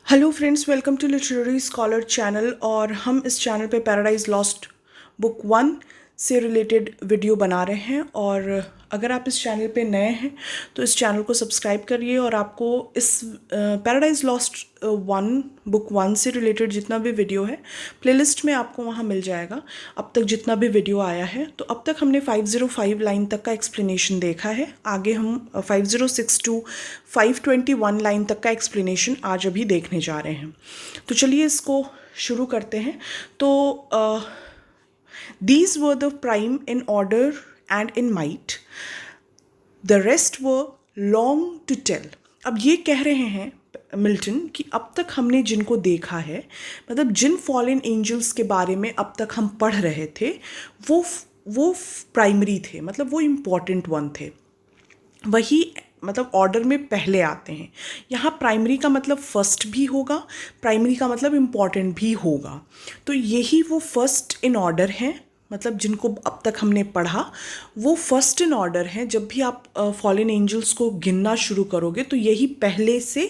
Hello friends, welcome to literary scholar channel. और हम इस चैनल पे पैराडाइज लॉस्ट बुक 1 से रिलेटेड वीडियो बना रहे हैं। और अगर आप इस चैनल पे नए हैं तो इस चैनल को सब्सक्राइब करिए और आपको इस पैराडाइज लॉस्ट 1 बुक 1 से रिलेटेड जितना भी वीडियो है प्लेलिस्ट में आपको वहाँ मिल जाएगा। अब तक जितना भी वीडियो आया है, तो अब तक हमने 505 लाइन तक का एक्सप्लेनेशन देखा है। आगे हम 506 टू 521 लाइन तक का एक्सप्लेनेशन आज अभी देखने जा रहे हैं। तो चलिए इसको शुरू करते हैं। तो these were the prime in order and in might, the rest were long to tell। अब ये कह रहे हैं मिल्टन कि अब तक हमने जिनको देखा है, मतलब जिन फॉलन एंजल्स के बारे में अब तक हम पढ़ रहे थे, वो प्राइमरी थे, मतलब वो इम्पॉर्टेंट वन थे। वही मतलब ऑर्डर में पहले आते हैं। यहाँ प्राइमरी का मतलब फर्स्ट भी होगा, प्राइमरी का मतलब इम्पॉर्टेंट भी होगा। तो यही वो फर्स्ट इन ऑर्डर हैं, मतलब जिनको अब तक हमने पढ़ा वो फर्स्ट इन ऑर्डर हैं। जब भी आप फॉलन एंजल्स को गिनना शुरू करोगे तो यही पहले से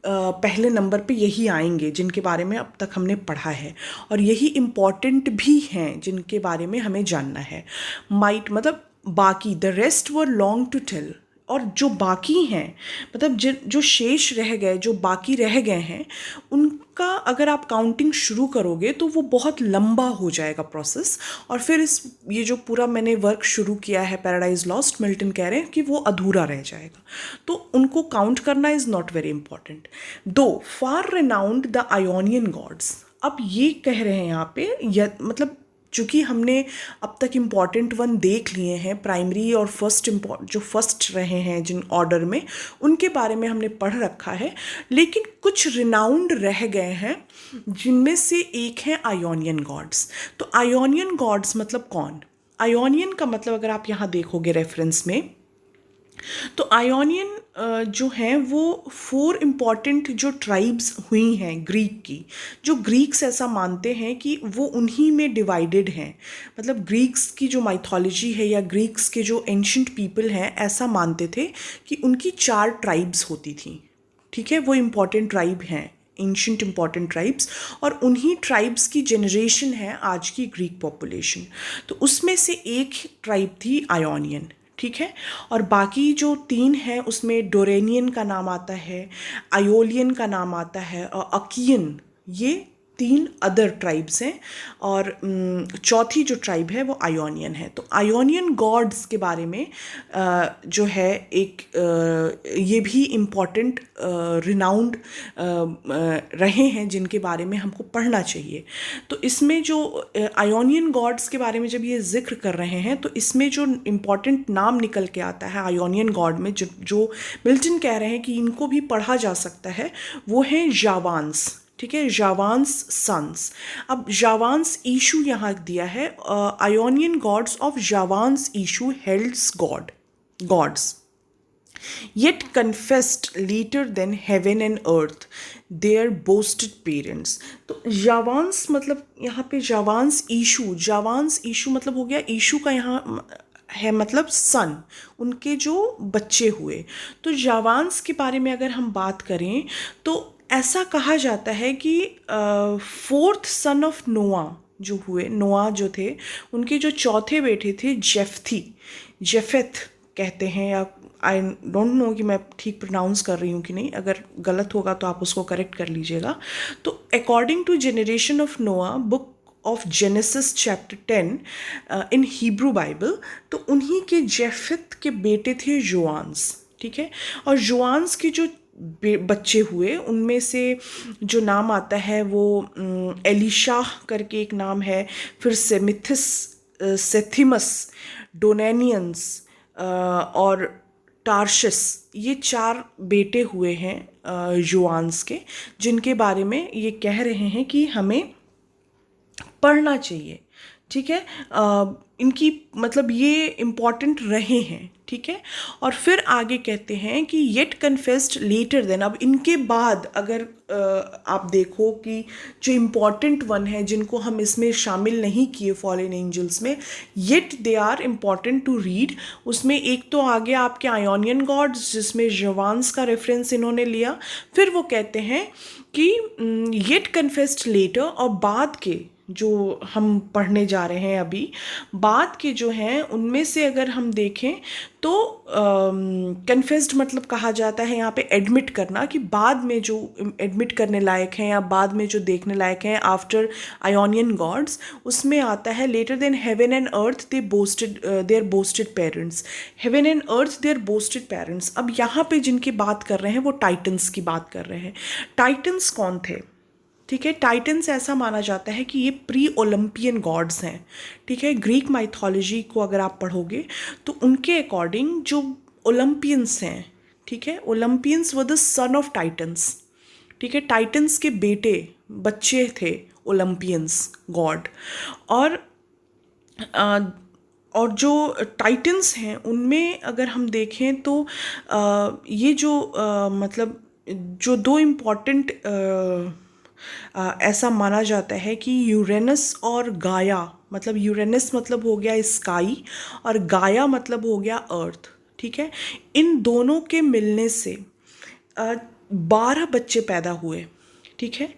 पहले नंबर पे यही आएंगे जिनके बारे में अब तक हमने पढ़ा है, और यही इम्पॉर्टेंट भी हैं जिनके बारे में हमें जानना है। माइट मतलब बाकी, the rest were long to tell. और जो बाकी हैं, मतलब जो शेष रह गए, जो बाकी रह गए हैं, उनका अगर आप काउंटिंग शुरू करोगे तो वो बहुत लंबा हो जाएगा प्रोसेस। और फिर ये जो पूरा मैंने वर्क शुरू किया है पैराडाइज लॉस्ट, मिल्टन कह रहे हैं कि वो अधूरा रह जाएगा। तो उनको काउंट करना इज़ नॉट वेरी इंपॉर्टेंट। दो फार रिनाउंड द आयोनियन गॉड्स। अब ये कह रहे हैं यहाँ पे, मतलब चूँकि हमने अब तक इम्पॉर्टेंट वन देख लिए हैं, प्राइमरी और फर्स्ट जो फर्स्ट रहे हैं जिन ऑर्डर में, उनके बारे में हमने पढ़ रखा है। लेकिन कुछ रिनाउंड रह गए हैं जिनमें से एक है आयोनियन गॉड्स। तो आयोनियन गॉड्स मतलब कौन? आयोनियन का मतलब अगर आप यहाँ देखोगे रेफरेंस में, तो आयोनियन जो हैं वो 4 इम्पॉर्टेंट जो ट्राइब्स हुई हैं ग्रीक की, जो ग्रीक्स ऐसा मानते हैं कि वो उन्हीं में डिवाइडेड हैं। मतलब ग्रीक्स की जो माइथोलॉजी है या ग्रीक्स के जो एंशंट पीपल हैं ऐसा मानते थे कि उनकी 4 ट्राइब्स होती थी। ठीक है, वो इम्पॉर्टेंट ट्राइब हैं, एंशंट इम्पॉर्टेंट ट्राइब्स, और उन्हीं ट्राइब्स की जनरेशन है आज की ग्रीक पॉपुलेशन। तो उसमें से एक ट्राइब थी आयोनियन। ठीक है, और बाकी जो 3 हैं उसमें डोरेनियन का नाम आता है, आयोलियन का नाम आता है, और अकियन, ये 3 अदर ट्राइब्स हैं। और चौथी जो ट्राइब है वो आयोनियन है। तो आयोनियन गॉड्स के बारे में जो है एक ये भी इम्पॉर्टेंट रिनाउंड रहे हैं जिनके बारे में हमको पढ़ना चाहिए। तो इसमें जो आयोनियन गॉड्स के बारे में जब ये जिक्र कर रहे हैं, तो इसमें जो इम्पॉर्टेंट नाम निकल के आता है आयोनियन गॉड में, जो मिल्टन कह रहे हैं कि इनको भी पढ़ा जा सकता है, वो हैं जावान्स। ठीक है, जावान्स सन्स। अब जावान्स ईशू यहाँ दिया है, Ionian gods of Javan's issue held gods yet confessed later than heaven and earth their boasted parents। तो जावान्स मतलब यहाँ पे जावान्स ईशू मतलब हो गया, ईशू का यहाँ है मतलब सन, उनके जो बच्चे हुए। तो जावान्स के बारे में अगर हम बात करें तो ऐसा कहा जाता है कि 4th सन ऑफ नोआ जो हुए, नोआ जो थे, उनके जो चौथे बेटे थे जेफेथ कहते हैं, या आई डोंट नो कि मैं ठीक प्रोनाउंस कर रही हूँ कि नहीं, अगर गलत होगा तो आप उसको करेक्ट कर लीजिएगा। तो अकॉर्डिंग टू जनरेशन ऑफ नोआ, book of genesis chapter 10 in Hebrew Bible, तो उन्हीं के जेफेथ के बेटे थे जोआन्स। ठीक है, और जोआन्स के जो बच्चे हुए उनमें से जो नाम आता है वो एलिशाह करके एक नाम है, फिर सेमिथिस, सेथिमस, डोनेनियंस और टार्शस, ये 4 बेटे हुए हैं जोआन्स के, जिनके बारे में ये कह रहे हैं कि हमें पढ़ना चाहिए। ठीक है, इनकी मतलब ये इम्पॉर्टेंट रहे हैं। ठीक है। और फिर आगे कहते हैं कि येट कन्फेस्ड लेटर देन, अब इनके बाद अगर आप देखो कि जो इम्पॉर्टेंट वन है जिनको हम इसमें शामिल नहीं किए फॉलन एंजल्स में, yet they are important to read. उसमें एक तो आ गया आपके आयोनियन गॉड्स जिसमें जवान्स का रेफरेंस इन्होंने लिया। फिर वो कहते हैं कि येट कन्फेस्ड लेटर, और बाद के जो हम पढ़ने जा रहे हैं अभी, बाद के जो हैं उनमें से अगर हम देखें तो कन्फेस्ड मतलब कहा जाता है यहाँ पे एडमिट करना, कि बाद में जो एडमिट करने लायक हैं या बाद में जो देखने लायक हैं आफ्टर आयोनियन गॉड्स, उसमें आता है later than heaven and earth they boasted their boasted parents. Heaven and earth their boasted parents. अब यहाँ पे जिनकी बात कर रहे हैं वो टाइटन्स की बात कर रहे हैं। टाइटन्स कौन थे? ठीक है, टाइटन्स ऐसा माना जाता है कि ये प्री ओलंपियन गॉड्स हैं। ठीक है, ग्रीक माइथोलॉजी को अगर आप पढ़ोगे तो उनके अकॉर्डिंग जो ओलंपियंस हैं, ठीक है, Olympians were the son of titans. ठीक है, टाइटन्स के बेटे बच्चे थे ओलंपियंस गॉड। और और जो टाइटन्स हैं उनमें अगर हम देखें तो ये जो मतलब जो दो इम्पॉर्टेंट ऐसा माना जाता है कि यूरेनस और गाया, मतलब यूरेनस मतलब हो गया स्काई और गाया मतलब हो गया अर्थ। ठीक है, इन दोनों के मिलने से 12 बच्चे पैदा हुए। ठीक है,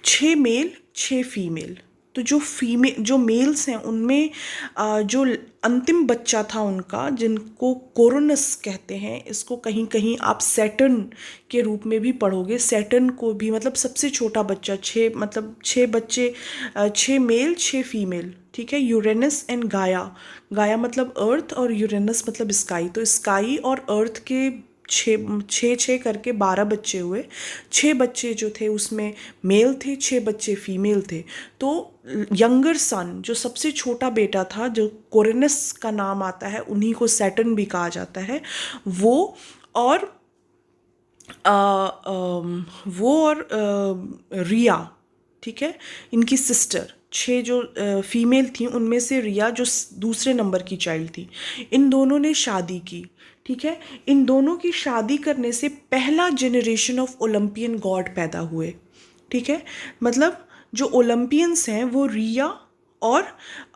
6 मेल 6 फीमेल। तो जो मेल्स हैं उनमें जो अंतिम बच्चा था उनका, जिनको कोरोनस कहते हैं, इसको कहीं कहीं आप सैटर्न के रूप में भी पढ़ोगे। सैटर्न को भी मतलब सबसे छोटा बच्चा, 6 मतलब 6 बच्चे, 6 मेल 6 फीमेल। ठीक है, यूरेनस एंड गाया। गाया मतलब अर्थ और यूरेनस मतलब स्काई। तो स्काई और अर्थ के 6 करके 12 बच्चे हुए। 6 बच्चे जो थे उसमें मेल थे, 6 बच्चे फीमेल थे। तो यंगर सन, जो सबसे छोटा बेटा था, जो कोरेनस का नाम आता है, उन्हीं को सैटर्न भी कहा जाता है, वो और रिया, ठीक है, इनकी सिस्टर, 6 जो फीमेल थी उनमें से रिया जो दूसरे नंबर की चाइल्ड थी, इन दोनों ने शादी की। ठीक है, इन दोनों की शादी करने से पहला जनरेशन ऑफ ओलंपियन गॉड पैदा हुए। ठीक है, मतलब जो ओलंपियंस हैं वो रिया और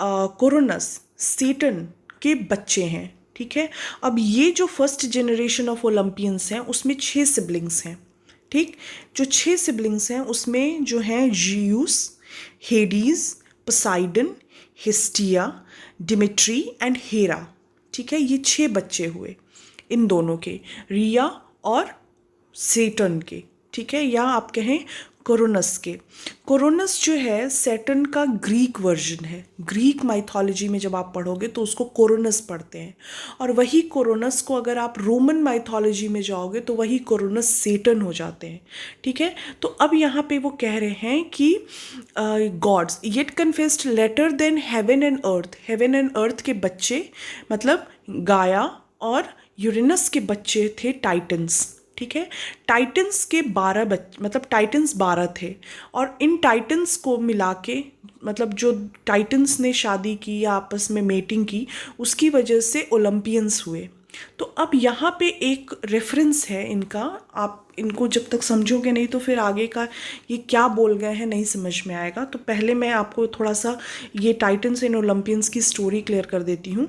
कोरोनस, सेटन के बच्चे हैं। ठीक है, अब ये जो फर्स्ट जनरेशन ऑफ ओलंपियंस हैं उसमें 6 सिबलिंग्स हैं। ठीक, जो 6 सिबलिंग्स हैं उसमें जो हैं Zeus, Hades, Poseidon, Hestia, Demeter and Hera. ठीक है, ये 6 बच्चे हुए इन दोनों के, रिया और सेटर्न के। ठीक है, या आप कहें कोरोनस के। कोरोनस जो है सैटर्न का ग्रीक वर्जन है। ग्रीक माइथोलॉजी में जब आप पढ़ोगे तो उसको कोरोनस पढ़ते हैं, और वही कोरोनस को अगर आप रोमन माइथोलॉजी में जाओगे तो वही कोरोनस सेटर्न हो जाते हैं। ठीक है, तो अब यहाँ पे वो कह रहे हैं कि gods yet confessed later than heaven and earth. Heaven and earth के बच्चे मतलब गाया और यूरेनस के बच्चे थे टाइटन्स। ठीक है, टाइटन्स के 12 बच्चे, मतलब टाइटन्स 12 थे, और इन टाइटन्स को मिला के, मतलब जो टाइटन्स ने शादी की या आपस में मेटिंग की, उसकी वजह से ओलंपियंस हुए। तो अब यहाँ पे एक रेफरेंस है इनका, आप इनको जब तक समझोगे नहीं तो फिर आगे का ये क्या बोल गए हैं नहीं समझ में आएगा। तो पहले मैं आपको थोड़ा सा ये टाइटन्स एंड ओलंपियंस की स्टोरी क्लियर कर देती हूँ।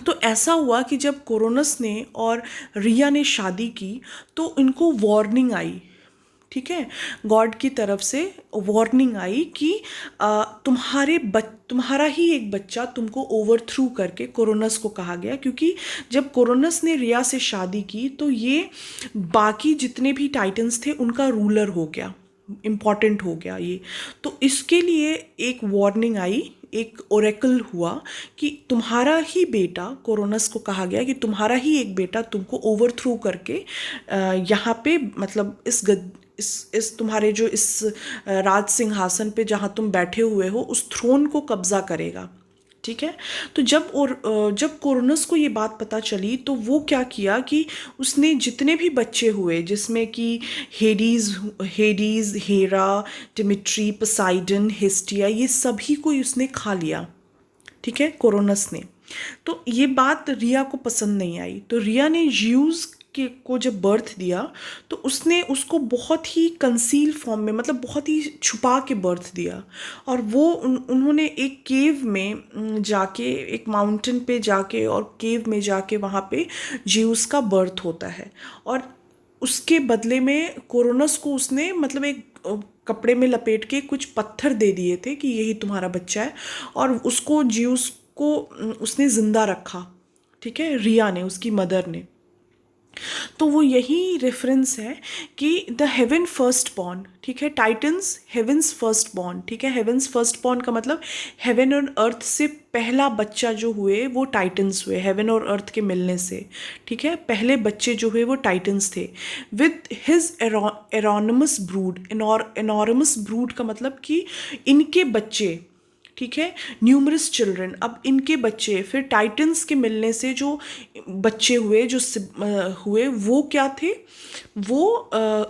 तो ऐसा हुआ कि जब कोरोनस ने और रिया ने शादी की तो इनको वार्निंग आई। ठीक है, गॉड की तरफ से वार्निंग आई कि तुम्हारा ही एक बच्चा तुमको ओवरथ्रू करके, कोरोनस को कहा गया, क्योंकि जब कोरोनस ने रिया से शादी की तो ये बाकी जितने भी टाइटन्स थे उनका रूलर हो गया, इम्पॉर्टेंट हो गया ये। तो इसके लिए एक वार्निंग आई, एक ओरेकल हुआ कि तुम्हारा ही बेटा, कोरोनस को कहा गया कि तुम्हारा ही एक बेटा तुमको ओवरथ्रू करके यहाँ पे, मतलब इस तुम्हारे जो इस राज सिंहासन पे जहाँ तुम बैठे हुए हो उस थ्रोन को कब्जा करेगा। ठीक है, तो जब कोरोनस को ये बात पता चली तो वो क्या किया कि उसने जितने भी बच्चे हुए, जिसमें कि हेडीज, हेरा, डिमिट्री, पोसाइडन, हिस्टिया, ये सभी को उसने खा लिया। ठीक है, कोरोनस ने। तो ये बात रिया को पसंद नहीं आई। तो रिया ने ज्यूस के को जब बर्थ दिया तो उसने उसको बहुत ही कंसील फॉर्म में, मतलब बहुत ही छुपा के बर्थ दिया। और वो उन्होंने एक केव में जाके, एक माउंटेन पे जाके और केव में जाके वहाँ पे ज्यूस का बर्थ होता है। और उसके बदले में कोरोनस को उसने मतलब एक कपड़े में लपेट के कुछ पत्थर दे दिए थे कि यही तुम्हारा बच्चा है। और उसको ज्यूस को उसने जिंदा रखा, ठीक है, रिया ने, उसकी मदर ने। तो वो यही रेफरेंस है कि द हेवन फर्स्ट बॉर्न, ठीक है, टाइटन्स हेवंस फर्स्ट बॉर्न, ठीक है। हेवंस फर्स्ट बॉर्न का मतलब हेवन और अर्थ से पहला बच्चा जो हुए वो टाइटन्स हुए, हेवन और अर्थ के मिलने से, ठीक है। पहले बच्चे जो हुए वो टाइटन्स थे with his enormous brood. Enormous brood का मतलब कि इनके बच्चे, ठीक है, न्यूमरस चिल्ड्रन। अब इनके बच्चे फिर टाइटन्स के मिलने से जो बच्चे हुए, जो हुए वो क्या थे, वो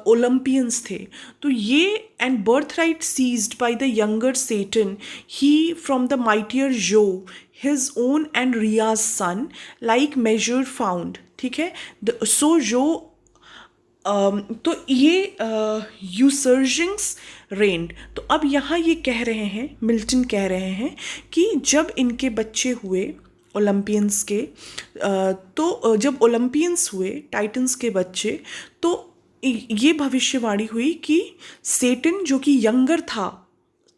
ओलंपियंस थे। तो ये and birthright seized by the younger Saturn he from the mightier Jove his own and Rhea's son like measure found, ठीक है। सो जो तो ये यूसर्जिंग्स रेंड। तो अब यहाँ ये कह रहे हैं, मिल्टन कह रहे हैं कि जब इनके बच्चे हुए ओलंपियंस के, तो जब ओलंपियंस हुए टाइटन्स के बच्चे, तो ये भविष्यवाणी हुई कि सेटन जो कि यंगर था,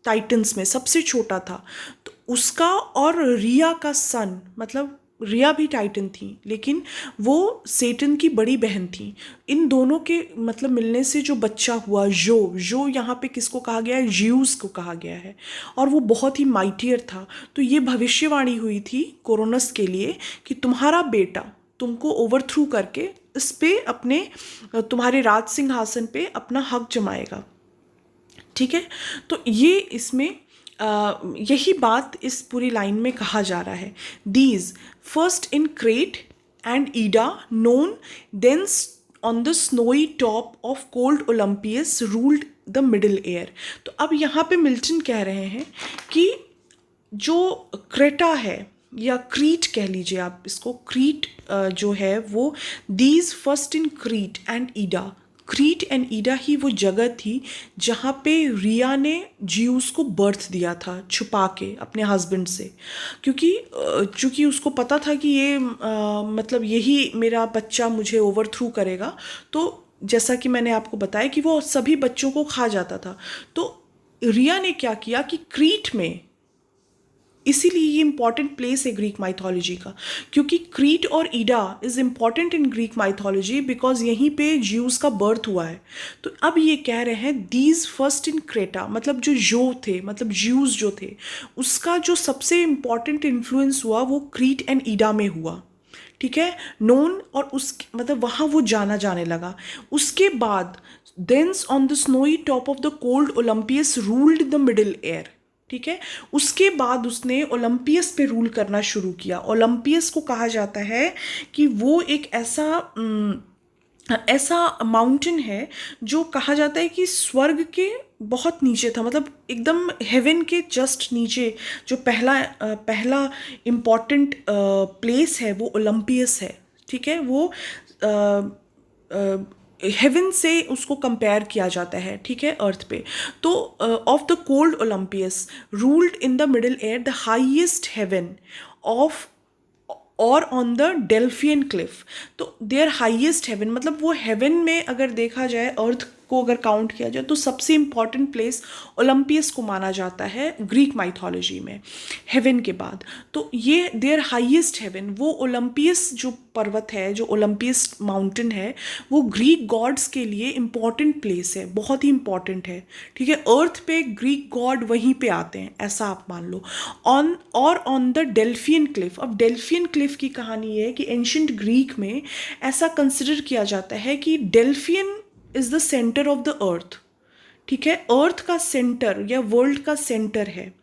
टाइटन्स में सबसे छोटा था, तो उसका और रिया का सन, मतलब रिया भी टाइटन थी लेकिन वो सेटन की बड़ी बहन थी, इन दोनों के मतलब मिलने से जो बच्चा हुआ, जो यहाँ पे किसको कहा गया है, ज्यूस को कहा गया है। और वो बहुत ही माइटियर था। तो ये भविष्यवाणी हुई थी कोरोनस के लिए कि तुम्हारा बेटा तुमको ओवरथ्रू करके इस पे अपने तुम्हारे राज सिंहासन पे अपना हक जमाएगा, ठीक है। तो ये इसमें यही बात इस पूरी लाइन में कहा जा रहा है। These first in Crete and Ida known thence on the snowy top of cold Olympus ruled the middle air. तो अब यहाँ पे मिल्टन कह रहे हैं कि जो क्रेटा है या क्रीट कह लीजिए आप इसको, क्रीट जो है वो, these first in Crete and Ida, Crete and Ida ही वो जगह थी जहाँ पे रिया ने ज्यूस को बर्थ दिया था छुपा के अपने हस्बैंड से। क्योंकि चूँकि उसको पता था कि ये मतलब यही मेरा बच्चा मुझे ओवरथ्रू करेगा। तो जैसा कि मैंने आपको बताया कि वो सभी बच्चों को खा जाता था। तो रिया ने क्या किया कि क्रीट में, इसीलिए ये इंपॉर्टेंट प्लेस है ग्रीक माइथोलॉजी का, क्योंकि क्रीट और Ida is important in Greek mythology because यहीं पे ज्यूस का बर्थ हुआ है। तो अब ये कह रहे हैं दीज फर्स्ट इन क्रेटा, मतलब जो थे, मतलब ज्यूस जो थे, उसका जो सबसे इंपॉर्टेंट इन्फ्लुएंस हुआ वो क्रीट एंड ईडा में हुआ, ठीक है, नोन। और उस मतलब वहाँ वो जाना जाने लगा। उसके बाद thence on the snowy top of the cold Olympus ruled the middle air, ठीक है। उसके बाद उसने ओलंपियस पे रूल करना शुरू किया। ओलंपियस को कहा जाता है कि वो एक ऐसा माउंटेन है जो कहा जाता है कि स्वर्ग के बहुत नीचे था, मतलब एकदम हेवन के जस्ट नीचे। जो पहला इम्पॉर्टेंट प्लेस है वो ओलंपियस है, ठीक है। वो हेवन से उसको कंपेयर किया जाता है, ठीक है, अर्थ पे। तो of the cold Olympus ruled in the middle air the highest heaven of और ऑन द डेल्फियन क्लिफ। तो देयर हाईएस्ट हेवन मतलब वो हेवन में अगर देखा जाए, अर्थ को अगर काउंट किया जाए, तो सबसे इंपॉर्टेंट प्लेस ओलंपियस को माना जाता है ग्रीक माइथोलॉजी में हेवन के बाद। तो ये देयर हाईएस्ट हेवन, वो ओलंपियस जो पर्वत है, जो ओलंपियस माउंटेन है, वो ग्रीक गॉड्स के लिए इंपॉर्टेंट प्लेस है, बहुत ही इंपॉर्टेंट है, ठीक है। अर्थ पे ग्रीक गॉड वहीं पे आते हैं, ऐसा आप मान लो। On the Delphian cliff. अब डेल्फियन क्लिफ की कहानी है कि एंशिएंट ग्रीक में ऐसा कंसिडर किया जाता है कि Delphian is the centre of the earth, ठीक है, अर्थ का सेंटर या वर्ल्ड का सेंटर है।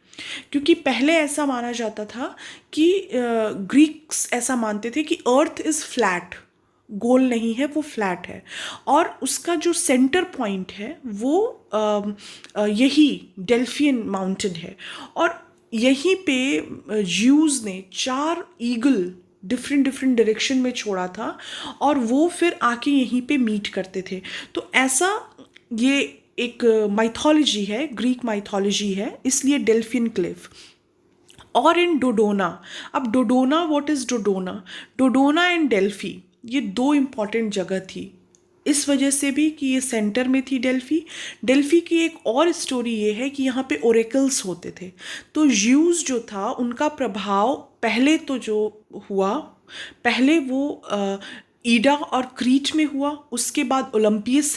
क्योंकि पहले ऐसा माना जाता था कि ग्रीक्स ऐसा मानते थे कि अर्थ इज फ्लैट, गोल नहीं है, वो फ्लैट है। और उसका जो सेंटर पॉइंट है वो यही डेल्फियन माउंटेन है। और यहीं पे ज्यूज़ ने 4 ईगल डिफरेंट डिफरेंट डायरेक्शन में छोड़ा था और वो फिर आके यहीं पे मीट करते थे। तो ऐसा ये एक माइथोलॉजी है, ग्रीक माइथोलॉजी है, इसलिए डेल्फिन क्लिफ। और इन डोडोना, अब डोडोना, व्हाट इज़ डोडोना? डोडोना एंड डेल्फी, ये दो इम्पॉर्टेंट जगह थी इस वजह से भी कि ये सेंटर में थी डेल्फी। डेल्फी की एक और स्टोरी ये है कि यहाँ पे ओरेकल्स होते थे। तो ज्यूस जो था उनका प्रभाव पहले तो जो हुआ, पहले वो ईडा और क्रीट में हुआ, उसके बाद ओलंपियस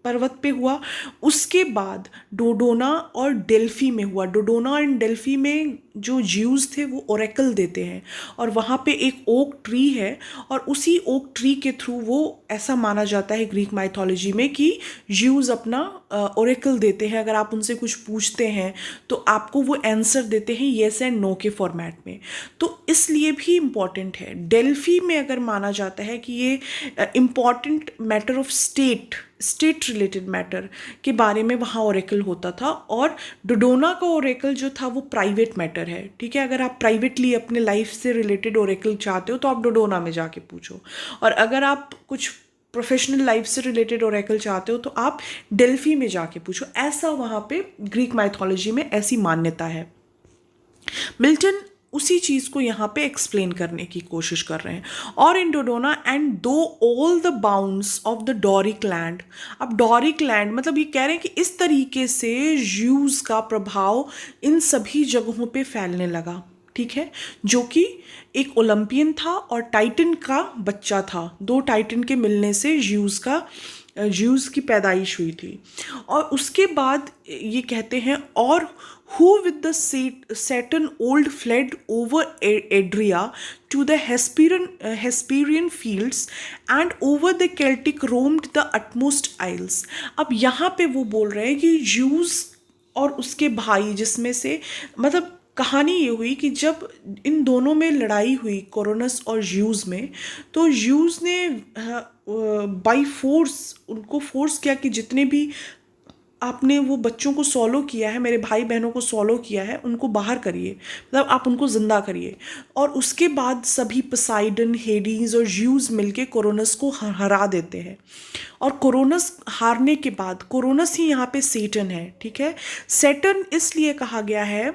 पर्वत पे हुआ, उसके बाद डोडोना और डेल्फी में हुआ। डोडोना एंड डेल्फी में जो ज्यूज थे वो ओरेकल देते हैं और वहाँ पे एक ओक ट्री है और उसी ओक ट्री के थ्रू वो, ऐसा माना जाता है ग्रीक माइथोलॉजी में कि ज्यूज अपना ओरेकल देते हैं। अगर आप उनसे कुछ पूछते हैं तो आपको वो आंसर देते हैं येस एंड नो के फॉर्मेट में। तो इसलिए भी इम्पॉर्टेंट है। डेल्फी में अगर माना जाता है कि ये important matter of state related matter के बारे में वहाँ ओरेकल होता था, और डोडोना का ओरेकल जो था वो प्राइवेट मैटर है। ठीक है, अगर आप प्राइवेटली अपने लाइफ से रिलेटेड ओरेकल चाहते हो तो आप डोडोना में जाके पूछो, और अगर आप कुछ प्रोफेशनल लाइफ से रिलेटेड ओरेकल चाहते हो तो आप डेल्फी में जाके पूछो। ऐसा वहाँ पे ग्रीक माइथोलॉजी में ऐसी मान्यता है। मिल्टन उसी चीज़ को यहाँ पे एक्सप्लेन करने की कोशिश कर रहे हैं। और इन डोडोना एंड दो all the bounds of the Doric land, अब डोरिक लैंड मतलब ये कह रहे हैं कि इस तरीके से ज्यूज का प्रभाव इन सभी जगहों पे फैलने लगा। ठीक है, जो कि एक ओलंपियन था और टाइटन का बच्चा था। दो टाइटन के मिलने से ज्यूज की पैदाइश हुई थी। और उसके बाद ये कहते हैं, और who with the Saturn old fled over Adria to the Hesperian fields and over the Celtic roamed the utmost isles। अब यहाँ पे वो बोल रहे हैं कि ज्यूज और उसके भाई, जिसमें से मतलब कहानी ये हुई कि जब इन दोनों में लड़ाई हुई कोरोनस और ज्यूज में, तो ज्यूज ने बाई फोर्स उनको फोर्स किया कि जितने भी आपने वो बच्चों को सॉलो किया है, मेरे भाई बहनों को सॉलो किया है, उनको बाहर करिए, मतलब आप उनको जिंदा करिए। और उसके बाद सभी पोसाइडन, हेडीज और ज्यूज मिलके कोरोनस को हरा देते हैं। और कोरोनस हारने के बाद, कोरोनस ही यहाँ पे सेटन है। ठीक है, सेटन इसलिए कहा गया है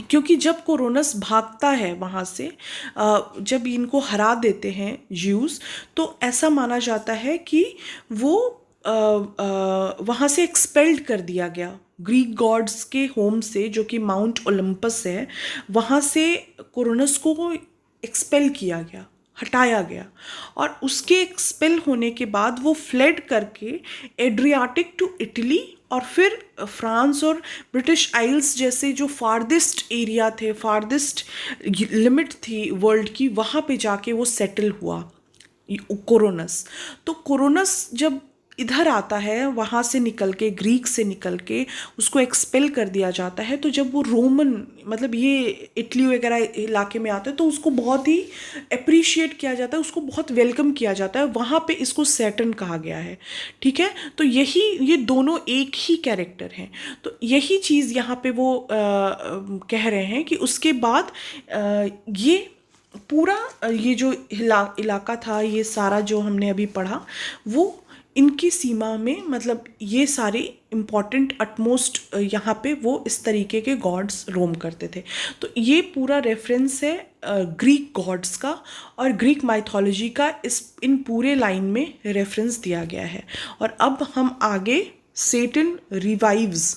क्योंकि जब कोरोनस भागता है वहाँ से, जब इनको हरा देते हैं ज्यूस, तो ऐसा माना जाता है कि वो वहाँ से एक्सपेल्ड कर दिया गया ग्रीक गॉड्स के होम से, जो कि माउंट ओलंपस है। वहाँ से कोरोनस को एक्सपेल किया गया, हटाया गया। और उसके एक्सपेल होने के बाद वो फ्लेड करके एड्रियाटिक टू इटली और फिर फ्रांस और ब्रिटिश आइल्स जैसे जो फारदेस्ट एरिया थे, फारदेस्ट लिमिट थी वर्ल्ड की, वहाँ पे जाके वो सेटल हुआ कोरोनस। तो कोरोनस जब इधर आता है, वहाँ से निकल के, ग्रीक से निकल के उसको एक्सपेल कर दिया जाता है। तो जब वो रोमन, मतलब ये इटली वगैरह इलाके में आता है, तो उसको बहुत ही अप्रिशिएट किया जाता है, उसको बहुत वेलकम किया जाता है। वहाँ पे इसको सैटर्न कहा गया है। ठीक है, तो ये दोनों एक ही कैरेक्टर हैं। तो यही चीज़ यहाँ पे वो कह रहे हैं कि उसके बाद ये पूरा ये जो इलाका था, ये सारा जो हमने अभी पढ़ा, वो इनकी सीमा में, मतलब ये सारे इम्पॉर्टेंट अटमोस्ट यहाँ पे वो इस तरीके के गॉड्स रोम करते थे। तो ये पूरा रेफरेंस है ग्रीक गॉड्स का और ग्रीक माइथोलॉजी का, इन पूरे लाइन में रेफरेंस दिया गया है। और अब हम आगे Satan revives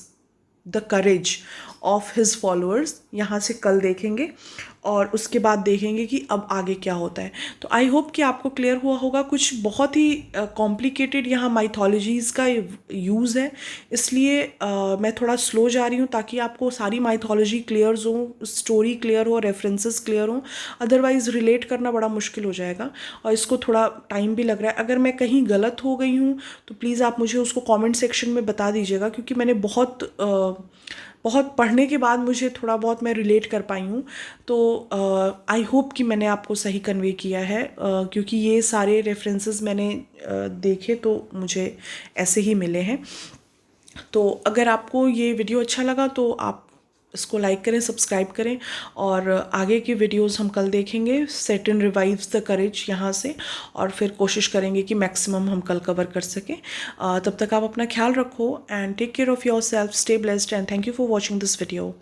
the courage of his followers यहाँ से कल देखेंगे, और उसके बाद देखेंगे कि अब आगे क्या होता है। तो आई होप कि आपको क्लियर हुआ होगा। कुछ बहुत ही कॉम्प्लिकेटेड यहाँ माइथोलॉजीज़ का यूज़ है, इसलिए मैं थोड़ा स्लो जा रही हूँ ताकि आपको सारी माइथोलॉजी क्लियर हो, स्टोरी क्लियर हो, रेफरेंसेस क्लियर हो। अदरवाइज़ रिलेट करना बड़ा मुश्किल हो जाएगा और इसको थोड़ा टाइम भी लग रहा है। अगर मैं कहीं गलत हो गई हूँ तो प्लीज़ आप मुझे उसको कॉमेंट सेक्शन में बता दीजिएगा, क्योंकि मैंने बहुत पढ़ने के बाद मुझे थोड़ा बहुत मैं रिलेट कर पाई हूँ। तो आई होप कि मैंने आपको सही कन्वे किया है, क्योंकि ये सारे रेफरेंसेस मैंने देखे तो मुझे ऐसे ही मिले हैं। तो अगर आपको ये वीडियो अच्छा लगा तो आप इसको लाइक करें, सब्सक्राइब करें और आगे की वीडियोस हम कल देखेंगे। सेट एंड रिवाइव्स द करेज यहाँ से, और फिर कोशिश करेंगे कि मैक्सिमम हम कल कवर कर सकें। तब तक आप अपना ख्याल रखो and take care of yourself, stay blessed and thank you for watching this video.